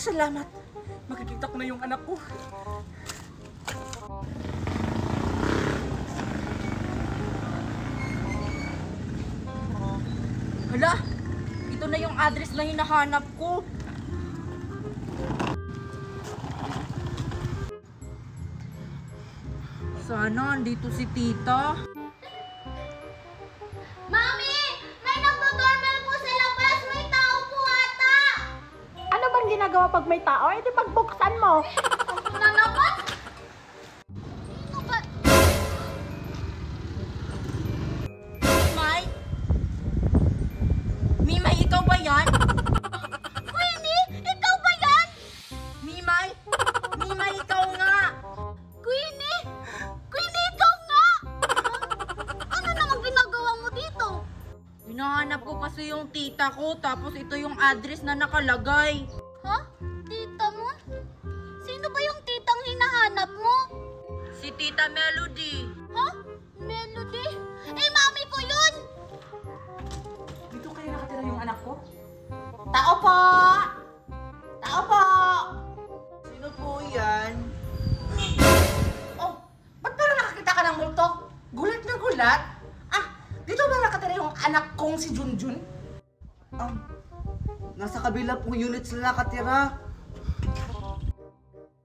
salamat. Makikita ko na yung anak ko. Hala, ito na yung address na hinahanap ko. Sana andito si tita. Mami! May nagdo-doorbell po sa labas! May tao po ata! Ano bang ginagawa pag may tao? Eh di pagbuksan mo. Na naman! Sino ba? Mimay? Mimay, ikaw ba yan? Queenie! Ikaw ba yan? Mimay? Mimay, ikaw nga! Queenie! Queenie, ikaw nga! Ano namang ginagawa mo dito? Hinahanap ko kasi yung tita ko, tapos ito yung address na nakalagay. Ha? Tita mo? Sino ba yung titang hinahanap mo? Si Tita Melody. Ha? Melody? Eh, mami ko yun! Dito kaya nakatira yung anak ko? Tao po! Tao po! Sino po yan? Oh, ba't parang nakakita ka ng multo? Gulat na gulat? Ah, dito ba nakatira yung anak kong si Junjun? Nasa kabila pong unit sila nakatira.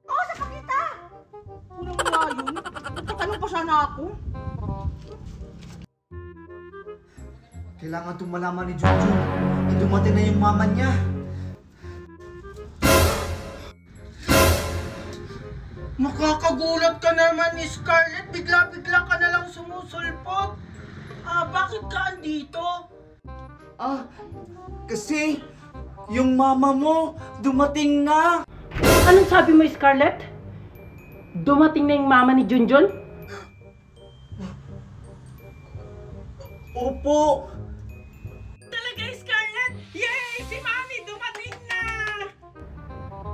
Oo, sa pakita! Unang nga yun. Nagtatanong pa sana ako. Kailangan itong malaman ni Jojo. Dumating na yung mama niya. Nakakagulat ka naman, Scarlett. Bigla-bigla ka na lang sumusulpot. Bakit ka andito? Kasi yung mama mo dumating na. Anong sabi mo, Scarlett? Dumating na yung mama ni Junjun? Opo. Talaga, Scarlett? Yay! Si Mami dumating na!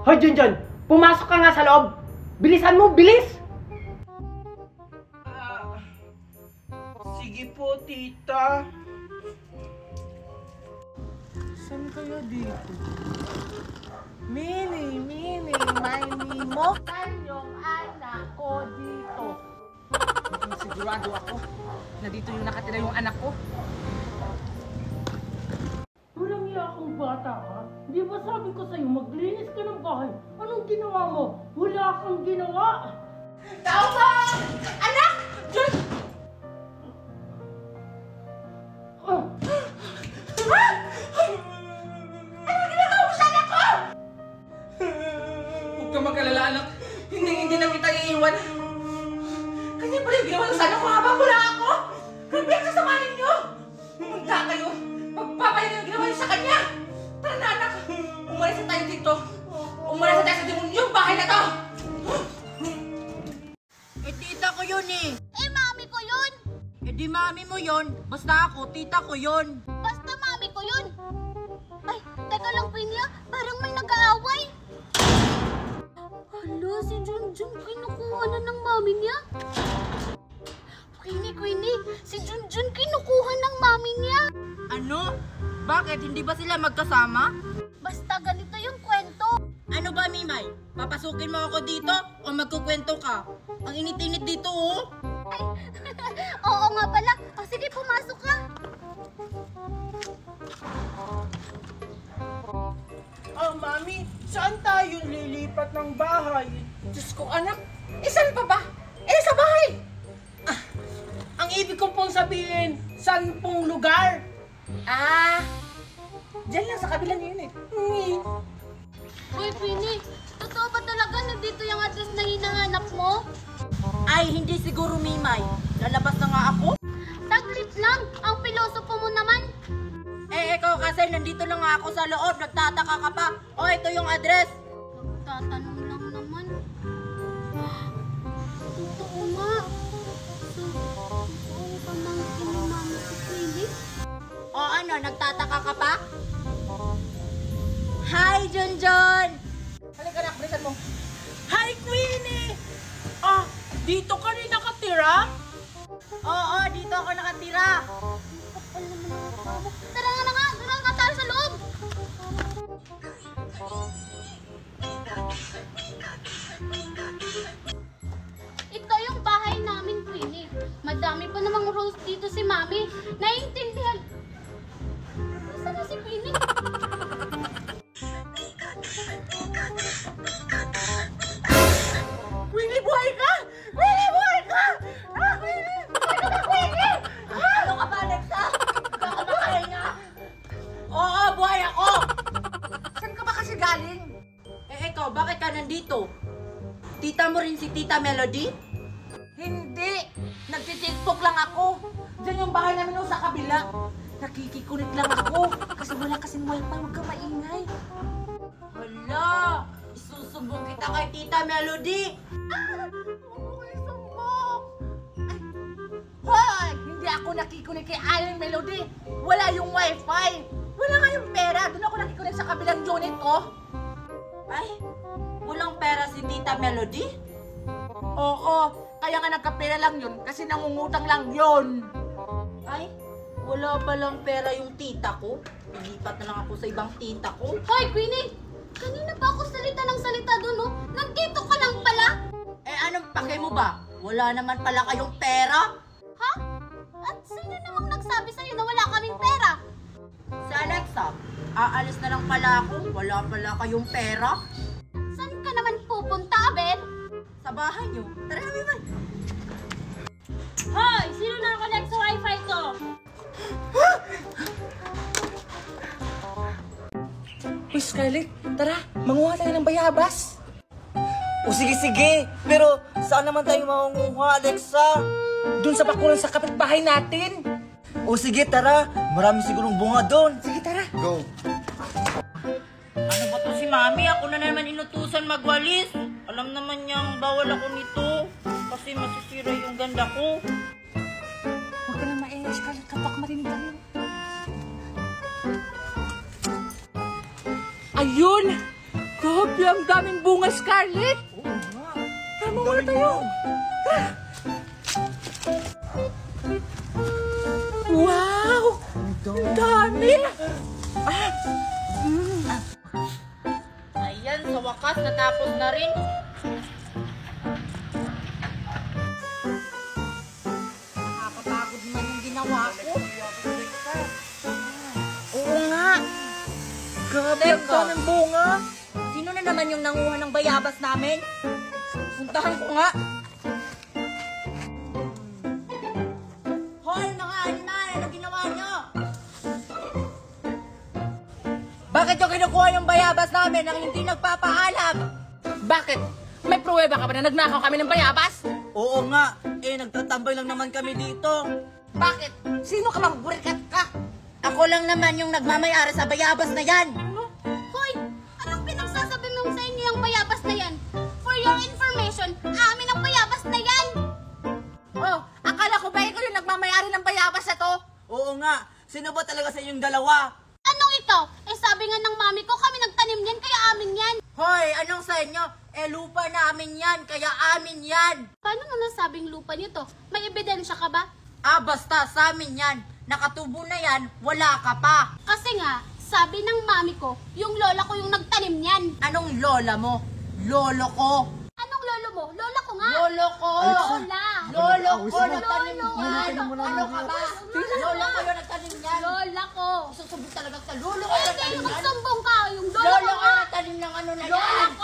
Hoy, Junjun! Pumasok ka nga sa loob! Bilisan mo, bilis! Sige po, tita. Saan kaya dito? Mini, may mo. Saan yung anak ko dito? Sigurado ako na dito yung nakatira yung anak ko. Walang iya akong bata ka. Di ba sabi ko sa'yo, maglinis ka ng bahay? Anong ginawa mo? Wala kang ginawa! Tao ba? Anak! Diyos! Huwag ka mag-alala, anak. Hindi na kita iiwan. Kanya pala yung ginawa sa anak ko habang wala ako. Rebel, sasamahin niyo! Punta kayo. Magpapayin yung ginawa niyo sa kanya. Tara na, anak. Umalis na tayo dito. Umalis na tayo sa demonyong bahay na to. Eh, tita ko yun eh. Eh, mami ko yun! Eh, di mami mo yun. Basta ako, tita ko yun. Basta mami ko yun! Ay, teka lang, Queenie, parang may nag-aaway. Hala, si Junjun kinukuha na ng mami niya. Queenie, si Junjun kinukuha ng mami niya. Ano? Bakit? Hindi ba sila magkasama? Basta ganito yung kwento. Ano ba, Mimay? Papasukin mo ako dito o magkukwento ka? Ang init-init dito, oh. Oo nga pala. O sige, pumasok ka. Mami, saan tayo lilipat ng bahay? Diyos ko, anak! Saan pa ba? Sa bahay! Ang ibig ko pong sabihin, saan pong lugar? Diyan lang sa kabila niyo yun eh. Uy, Queenie, totoo ba talaga nandito yung address na hinahanap mo? Ay, hindi siguro, Mimay. Lalabas na nga ako. Saglit lang, ang pilosopo mo naman. Eh, ikaw kasi nandito na nga ako sa loob. Nagtataka ka pa. O, ito yung address. Nagtatanong lang naman. Totoo nga. So, totoo pamangkin ni Mama si Queenie? O ano, nagtataka ka pa? Hi, Junjun! Halika anak, bilisan mo. Hi, Queenie! Dito ka rin nakatira? Oo, dito ako nakatira. Tara nga na nga tayo sa loob. Mami. Naiintindihan. Nasaan na si Queenie? Queenie, buhay ka! Queenie, buhay ka! Queenie! Buhay ka, Queenie! Ano ka ba, Alexa? Ikaw ka ba kaya? Oo, buhay ako! Saan ka ba kasi galing? Ikaw, bakit ka nandito? Tita mo rin si Tita Melody? Hindi! Nagtitiktok lang ako. Diyan yung bahay namin sa kabila. Nakikikunik lang ako. Kasi wala kasing wifi. Huwag ka maingay. Hala! Isusumbong kita kay Tita Melody! Huwag mo kayo sumbong. Hoy! Hindi ako nakikunik kay Aling Melody. Wala yung wifi. Wala nga yung pera. Doon ako nakikunik sa kabilang unit, oh. Ay, walang pera si Tita Melody? Oo. Kaya nga nagkapera lang yun. Kasi nangungutang lang yun. Ay, wala palang pera yung tita ko. Ilipat na lang ako sa ibang tita ko. Hoy, Queenie! Kanina pa ako salita ng salita doon, no? Nandito ka lang pala! Anong pake mo ba? Wala naman pala kayong pera? Ha? At sino namang nagsabi sa'yo na wala kaming pera? Si Alexa, aalis na lang pala ako. Wala pala kayong pera. Saan ka naman pupunta, Abel? Sa bahay niyo. Tara na, Miman. Hoy! Sino nakakonect sa wifi ko? Uy, Scarlett, tara. Manguha tayo ng bayabas. O sige, pero saan naman tayo mangunguha, Alexa? Doon sa bakuran sa kapitbahay natin. O sige, tara. Marami sigurong bunga doon. Sige, tara. Go. Ano ba to si Mami? Ako na naman inutusan magwalis. Alam naman niyang bawal ako nito. Kasi masisira yung ganda ko. Huwag ka na maingay, Scarlett. Kapak marinig kami. Ayun! Grabe, ang daming bunga, Scarlett! Tama mo na tayo! Wow! Ang dami! Ayan, sa wakas, natapos na rin. Nakakapagod naman yung ginawa ko. Oo nga! Grabe, ang Teka. daming bunga! Sino na naman yung nanguha ng bayabas namin? Puntahan ko nga. Hoy, mga animal! Ano ginawa nyo? Bakit yung kinukuha yung bayabas namin nang hindi nagpapaalam? Bakit? May pruweba ka ba na nagnakaw kami ng bayabas? Oo nga. Nagtatambay lang naman kami dito. Bakit? Sino ka bang burikat ka? Ako lang naman yung nagmamayari sa bayabas na yan. Hoy! Anong pinagsasabi mo sa inyo yung bayabas na yan? For your information, amin ang bayabas na yan! Oh, akala ko ba ikaw yung nagmamayari ng bayabas na to? Oo nga. Sino ba talaga sa inyong dalawa? Anong ikaw? Sabi nga ng mami ko, kami nagtanim yan, kaya amin yan. Hoy, anong sa inyo? Lupa namin yan, kaya amin yan. Paano mo nasabing lupa nito? May ebidensya ka ba? Basta, sa amin yan. Nakatubo na yan, wala ka pa. Kasi nga, sabi ng mami ko, yung lola ko yung nagtanim yan. Anong lola mo? Lolo ko. Anong lolo mo? Lola ko nga. Lolo ko. Lola. Lolo ko nagtanim Lolo. yan. Ano ka ba? Lolo ko yung nagtanim yan. Lola ko. Susubok talaga sa lolo ko Hindi, nagtanim yan. magsumbong ka. Yung lola Lolo ko ko nga. nagtanim ng ano na Lola yan. ko.